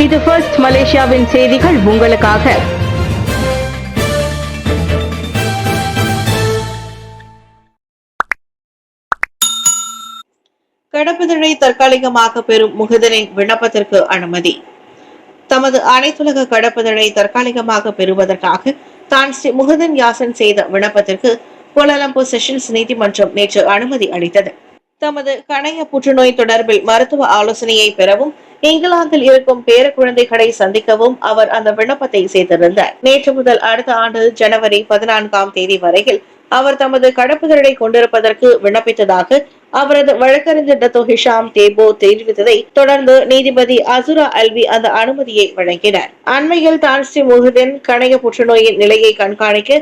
இது ஃபர்ஸ்ட் மலேசியாவின் செய்திகள் உங்களுக்காக. கடப்புதழை தற்காலிகமாக பெறும் முகுதனின் விண்ணப்பத்திற்கு அனுமதி. தமது அனைத்துலக கடப்புதழை தற்காலிகமாக பெறுவதற்காக தான் ஸ்ரீ முகுதன் யாசன் செய்த விண்ணப்பத்திற்கு கோலாலம்பூர் செஷன்ஸ் நீதிமன்றம் நேற்று அனுமதி அளித்தது. தமது கணைய புற்றுநோய் தொடர்பில் மருத்துவ ஆலோசனையை பெறவும் இங்கிலாந்தில் இருக்கும் பேர குழந்தைகளை சந்திக்கவும் அவர் அந்த விண்ணப்பத்தை செய்திருந்தார். நேற்று முதல் அடுத்த ஆண்டு ஜனவரி 14 வரையில் அவர் தமது கடப்புதழை கொண்டிருப்பதற்கு விண்ணப்பித்ததாக அவரது வழக்கறிஞர் டத்தோ ஹிஷாம் தேபோ தெரிவித்ததை தொடர்ந்து நீதிபதி அசுரா அல்வி அந்த அனுமதியை வழங்கினார். அண்மையில் தான் ஸ்ரீ முகுதன் கணைய புற்றுநோயின் நிலையை கண்காணிக்க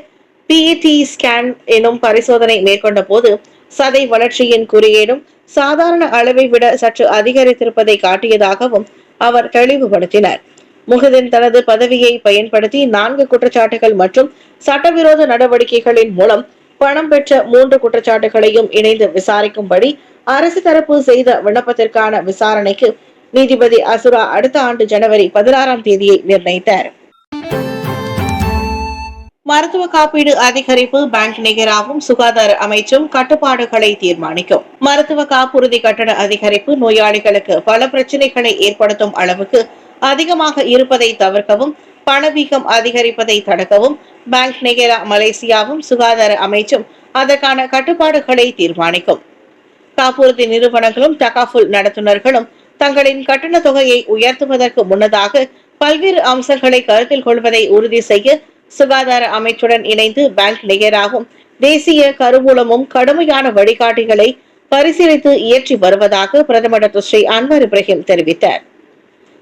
PET ஸ்கேன் எனும் பரிசோதனை மேற்கொண்ட போது சதை வளர்ச்சியின் குறியீடும் சாதாரண அளவை விட சற்று அதிகரித்திருப்பதை காட்டியதாகவும் அவர் தெளிவுபடுத்தினார். முகுதன் தனது பதவியை பயன்படுத்தி 4 குற்றச்சாட்டுகள் மற்றும் சட்டவிரோத நடவடிக்கைகளின் மூலம் பணம் பெற்ற 3 குற்றச்சாட்டுகளையும் இணைந்து விசாரிக்கும்படி அரசு தரப்பு செய்த விண்ணப்பத்திற்கான விசாரணைக்கு நீதிபதி அசுரா அடுத்த ஆண்டு ஜனவரி 16 நிர்ணயித்தார். மருத்துவ காப்பீடு அதிகரிப்பு பேங்க் நிகராவும் சுகாதார அமைச்சும் கட்டுப்பாடுகளை தீர்மானிக்கும். மருத்துவ காப்புறுதி கட்டண அதிகரிப்பு நோயாளிகளுக்கு பல பிரச்சனைகளை ஏற்படுத்தும் அளவுக்கு அதிகமாக இருப்பதை தவிர்க்கவும் பணவீக்கம் அதிகரிப்பதை தடுக்கவும் பேங்க் நிகரா மலேசியாவும் சுகாதார அமைச்சும் அதற்கான கட்டுப்பாடுகளை தீர்மானிக்கும். காப்புறுதி நிறுவனங்களும் தகாஃபுல் நடத்துனர்களும் தங்களின் கட்டண தொகையை உயர்த்துவதற்கு முன்னதாக பல்வேறு அம்சங்களை கருத்தில் கொள்வதை உறுதி செய்ய சுகாதார அமைச்சுடன் இணைந்து பேங்க் நிகராகும் தேசிய கருவூலமும் கடுமையான வழிகாட்டிகளை பரிசீலித்து இயற்றி வருவதாக பிரதமர் டாக்டர் ஸ்ரீ அன்வர் இப்ராஹிம் தெரிவித்தார்.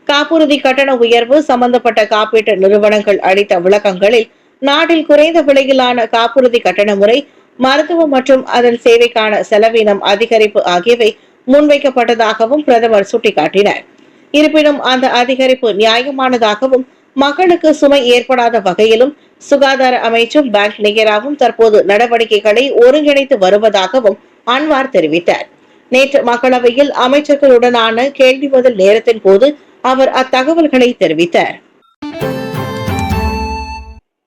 காப்புறுதி கட்டண உயர்வு சம்பந்தப்பட்ட காப்பீட்டு நிறுவனங்கள் அளித்த விளக்கங்களில் நாட்டில் குறைந்த விலையிலான காப்புறுதி கட்டண முறை, மருத்துவம் மற்றும் அதன் சேவைக்கான செலவினம் அதிகரிப்பு ஆகியவை முன்வைக்கப்பட்டதாகவும் பிரதமர் சுட்டிக்காட்டினார். இருப்பினும் அந்த அதிகரிப்பு நியாயமானதாகவும் மக்களுக்கு சுமை ஏற்படாத வகையிலும் சுகாதார அமைச்சும் பேங்க் நிகராவும் தற்போது நடவடிக்கைகளை ஒருங்கிணைத்து வருவதாகவும் அன்வார் தெரிவித்தார். நேற்று மக்களவையில் அமைச்சர்களுடனான கேள்வி பதில் நேரத்தின் போது அவர் அத்தகவல்களை தெரிவித்தார்.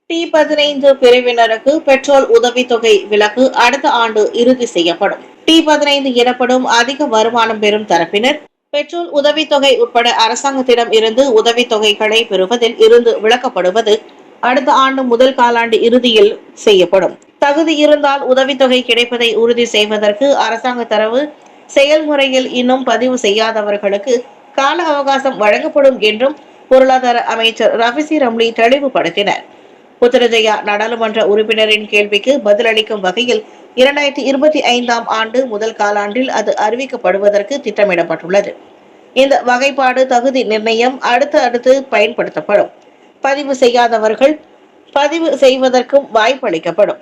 T15 பிரிவினருக்கு பெட்ரோல் உதவித்தொகை விலக்கு அடுத்த ஆண்டு இறுதி செய்யப்படும். T15 எனப்படும் அதிக வருமானம் பெறும் தரப்பினர் பெட்ரோல் உதவித்தொகை உட்பட அரசாங்கத்திடம் இருந்து உதவித்தொகைகளை பெறுவதில் இருந்து விலக்கப்படுவது அடுத்த ஆண்டு முதல் காலாண்டு இறுதியில் செய்யப்படும். தகுதி இருந்தால் உதவித்தொகை கிடைப்பதை உறுதி செய்வதற்கு அரசாங்க தரவு செயல்முறையில் இன்னும் பதிவு செய்யாதவர்களுக்கு கால அவகாசம் வழங்கப்படும் என்றும் பொருளாதார அமைச்சர் ரஃபிசி ரம்லி தெளிவுபடுத்தினர். புத்திரஜயா நாடாளுமன்ற உறுப்பினரின் கேள்விக்கு பதிலளிக்கும் வகையில் 2025 ஆண்டு முதல் காலாண்டில் அது அறிவிக்கப்படுவதற்கு திட்டமிடப்பட்டுள்ளது. இந்த வகைப்பாடு தகுதி நிர்ணயம் அடுத்து பயன்படுத்தப்படும். பதிவு செய்யாதவர்கள் பதிவு செய்வதற்கும் வாய்ப்பளிக்கப்படும்.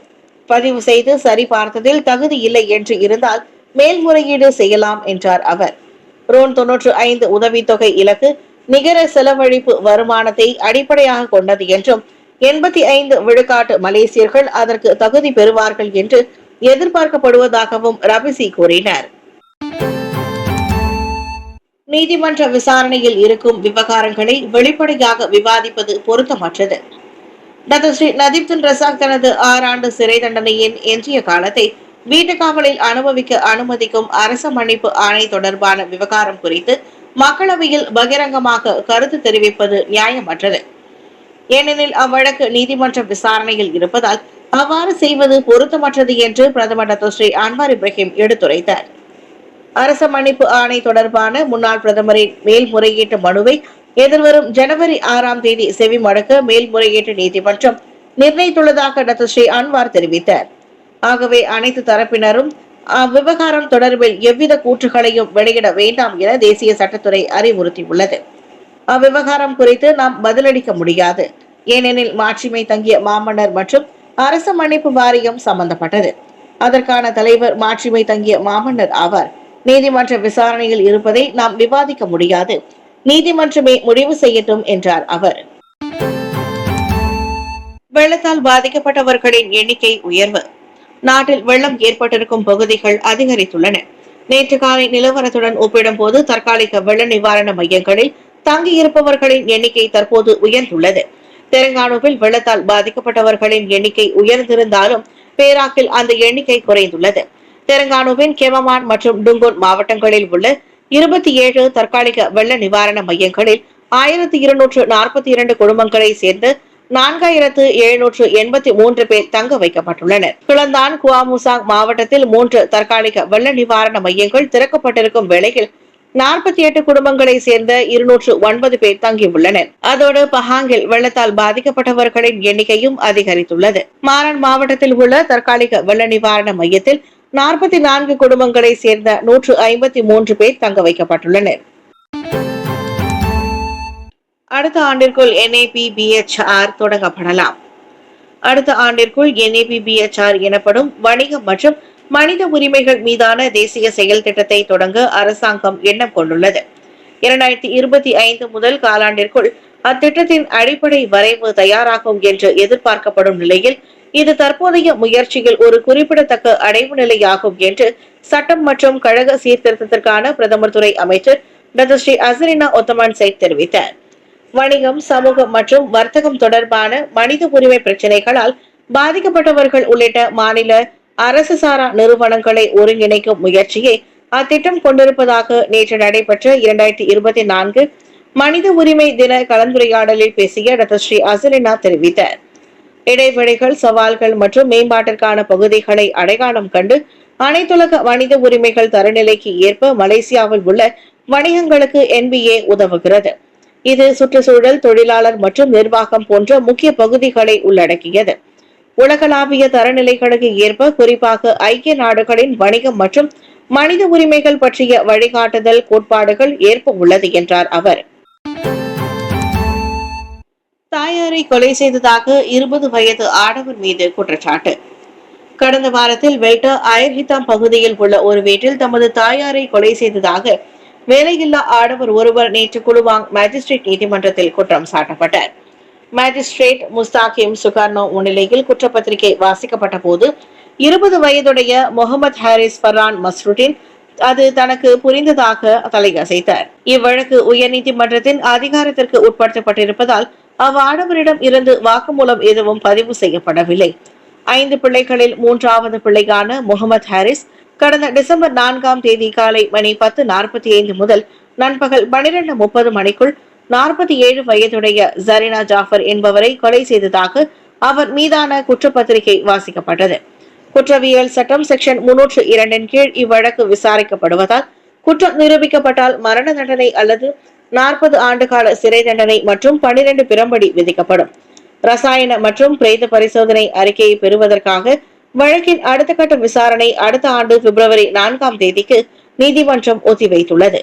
பதிவு செய்து சரிபார்த்ததில் தகுதி இல்லை என்று இருந்தால் மேல்முறையீடு செய்யலாம் என்றார் அவர். ரோன் 95 உதவித்தொகை இலக்கு நிகர செலவழிப்பு வருமானத்தை அடிப்படையாக கொண்டது என்றும் 85 விழுக்காட்டு மலேசியர்கள் அதற்கு தகுதி பெறுவார்கள் என்று எதிர்பார்க்கப்படுவதாகவும் ரபிசி கூறினார். நீதிமன்ற விசாரணையில் இருக்கும் விவகாரங்களை வெளிப்படையாக விவாதிப்பது பொருத்தமற்றது. டாக்டர் ஸ்ரீ நதீப்துன் ரசாக் தனது 6 ஆண்டு சிறை தண்டனையின் எஞ்சிய காலத்தை வீட்டு காவலில் அனுபவிக்க அனுமதிக்கும் அரச மன்னிப்பு ஆணை தொடர்பான விவகாரம் குறித்து மக்களவையில் பகிரங்கமாக கருத்து தெரிவிப்பது நியாயமற்றது. ஏனெனில் அவ்வழக்கு நீதிமன்ற விசாரணையில் இருப்பதால் அவ்வாறு செய்வது பொருத்தமற்றது என்று பிரதமர் டாக்டர் ஸ்ரீ அன்வர் இப்ராஹிம் எடுத்துரைத்தார். அரச மன்னிப்பு ஆணை தொடர்பான முன்னாள் பிரதமரின் மேல்முறையீட்டு மனுவை எதிர்வரும் ஜனவரி 6 செவிமடுக்க மேல்முறையீட்டு நீதிமன்றம் நிர்ணயித்துள்ளதாக டாக்டர் ஸ்ரீ அன்வார் தெரிவித்தார். ஆகவே அனைத்து தரப்பினரும் அவ்விவகாரம் தொடர்பில் எவ்வித கூற்றுகளையும் வெளியிட வேண்டாம் என தேசிய சட்டத்துறை அறிவுறுத்தியுள்ளது. அவ்விவகாரம் குறித்து நாம் பதிலளிக்க முடியாது. ஏனெனில் மாட்சிமை தங்கிய மாமன்னர் மற்றும் அரச மன்னிப்பு வாரியம் சம்பந்தப்பட்டது. அதற்கான தலைவர் மாட்சிமை தங்கிய மாமன்னர் ஆவார். நீதிமன்ற விசாரணையில் இருப்பதை நாம் விவாதிக்க முடியாது. நீதிமன்றமே முடிவு செய்யட்டும் என்றார் அவர். வெள்ளத்தால் பாதிக்கப்பட்டவர்களின் எண்ணிக்கை உயர்வு. நாட்டில் வெள்ளம் ஏற்பட்டிருக்கும் பகுதிகள் அதிகரித்துள்ளன. நேற்று காலை நிலவரத்துடன் ஒப்பிடும் போது தற்காலிக வெள்ள நிவாரண மையங்களில் தங்கியிருப்பவர்களின் எண்ணிக்கை தற்போது உயர்ந்துள்ளது. தெலங்கானாவில் வெள்ளத்தால் பாதிக்கப்பட்டவர்களின் எண்ணிக்கை உயர்ந்திருந்தாலும் பேராக்கில் அந்த எண்ணிக்கை குறைந்துள்ளது. தெலங்கானாவின் கெமமான் மற்றும் டுங்கூர் மாவட்டங்களில் உள்ள 27 தற்காலிக வெள்ள நிவாரண மையங்களில் 1242 குடும்பங்களை சேர்ந்து 4783 பேர் தங்க வைக்கப்பட்டுள்ளனர். கிளந்தான் குவாமுசாங் மாவட்டத்தில் 3 தற்காலிக வெள்ள நிவாரண மையங்கள் திறக்கப்பட்டிருக்கும் வேளையில் 48 குடும்பங்களை சேர்ந்த 209 பேர் தங்கியுள்ளனர். அதோடு பஹாங்கில் வெள்ளத்தால் பாதிக்கப்பட்டவர்களின் எண்ணிக்கையும் அதிகரித்துள்ளது. மாரன் மாவட்டத்தில் உள்ள தற்காலிக வெள்ள நிவாரண மையத்தில் 44 குடும்பங்களை சேர்ந்த 153 பேர் தங்க வைக்கப்பட்டுள்ளனர். அடுத்த ஆண்டிற்குள் NAPBHR தொடங்கப்படலாம். அடுத்த ஆண்டிற்குள் NAPBHR எனப்படும் வணிகம் மற்றும் மனித உரிமைகள் மீதான தேசிய செயல் திட்டத்தை தொடங்க அரசாங்கம் எண்ணம் கொண்டுள்ளது. 2025 முதல் காலாண்டிற்குள் அத்திட்டத்தின் அடிப்படை வரைவு தயாராகும் என்று எதிர்பார்க்கப்படும் நிலையில் இது தற்போதைய முயற்சியில் ஒரு குறிப்பிடத்தக்க அடைவு நிலையாகும் என்று சட்டம் மற்றும் கழக சீர்திருத்தத்திற்கான பிரதமர் துறை அமைச்சர் டாக்டர் ஸ்ரீ அசரினா ஒத்தமான் சைட் தெரிவித்தார். வணிகம், சமூகம் மற்றும் வர்த்தகம் தொடர்பான மனித உரிமை பிரச்சினைகளால் பாதிக்கப்பட்டவர்கள் உள்ளிட்ட மாநில அரசு சாரா நிறுவனங்களை ஒருங்கிணைக்கும் முயற்சியை அத்திட்டம் கொண்டிருப்பதாக நேற்று நடைபெற்ற 2024 மனித உரிமை தின கலந்துரையாடலில் பேசிய டாக்டர் ஸ்ரீ அசரினா தெரிவித்தார். இடைவெளிகள், சவால்கள் மற்றும் மேம்பாட்டிற்கான பகுதிகளை அடையாளம் கண்டு அனைத்துலக மனித உரிமைகள் தரநிலைக்கு ஏற்ப மலேசியாவில் உள்ள வணிகங்களுக்கு NBA உதவுகிறது. இது சுற்றுச்சூழல், தொழிலாளர் மற்றும் நிர்வாகம் போன்ற முக்கிய பகுதிகளை உள்ளடக்கியது. உலகளாவிய தரநிலைகளுக்கு ஏற்ப குறிப்பாக ஐக்கிய நாடுகளின் வணிகம் மற்றும் மனித உரிமைகள் பற்றிய வழிகாட்டுதல் கோட்பாடுகள் ஏற்ப உள்ளது என்றார் அவர். தாயாரை கொலை செய்ததாக 20 வயது ஆடவர் மீது குற்றச்சாட்டு. கடந்த வாரத்தில் வெல்டா அயர்ஹிதாம் பகுதியில் உள்ள ஒரு வீட்டில் தமது தாயாரை கொலை செய்ததாக வேலையில்லா ஆடவர் ஒருவர் நேற்று குலுவாங் மேஜிஸ்ட்ரேட் நீதிமன்றத்தில் குற்றம் சாட்டப்பட்டார். மேஜிஸ்ட்ரேட் முஸ்தாகிம் சுகார்னோ முன்னிலையில் குற்றப்பத்திரிகை வாசிக்கப்பட்ட போது 20 வயதுடைய முகமது ஹாரிஸ் ஃபர்ரான் மஸ்ருடின் அது தனக்கு புரிந்ததாக தலையசைத்தார். இவ்வழக்கு உயர்நீதிமன்றத்தின் அதிகாரத்திற்கு உட்படுத்தப்பட்டிருப்பதால் அவ்வாடவரிடம் இருந்து வாக்குமூலம் எதுவும் பதிவு செய்யப்படவில்லை. 5 பிள்ளைகளில் 3வது பிள்ளையான முகமது ஹாரிஸ் கடந்த டிசம்பர் 4ஆம் தேதி காலை மணி 10:45 முதல் நண்பகல் 12:30 மணிக்குள் 47 வயதுடைய ஜரினா ஜாஃபர் என்பவரை கொலை செய்ததாக அவர் மீதான குற்றப்பத்திரிகை வாசிக்கப்பட்டது. குற்றவியல் சட்டம் செக்ஷன் 302 கீழ் இவ்வழக்கு விசாரிக்கப்படுவதால் குற்றம் நிரூபிக்கப்பட்டால் மரண தண்டனை அல்லது 40 ஆண்டுகால சிறை தண்டனை மற்றும் 12 பிரம்படி விதிக்கப்படும். ரசாயன மற்றும் பிரேத பரிசோதனை அறிக்கையை பெறுவதற்காக வழக்கின் அடுத்த கட்ட விசாரணை அடுத்த ஆண்டு பிப்ரவரி 4ஆம் தேதிக்கு நீதிமன்றம் ஒத்திவைத்துள்ளது.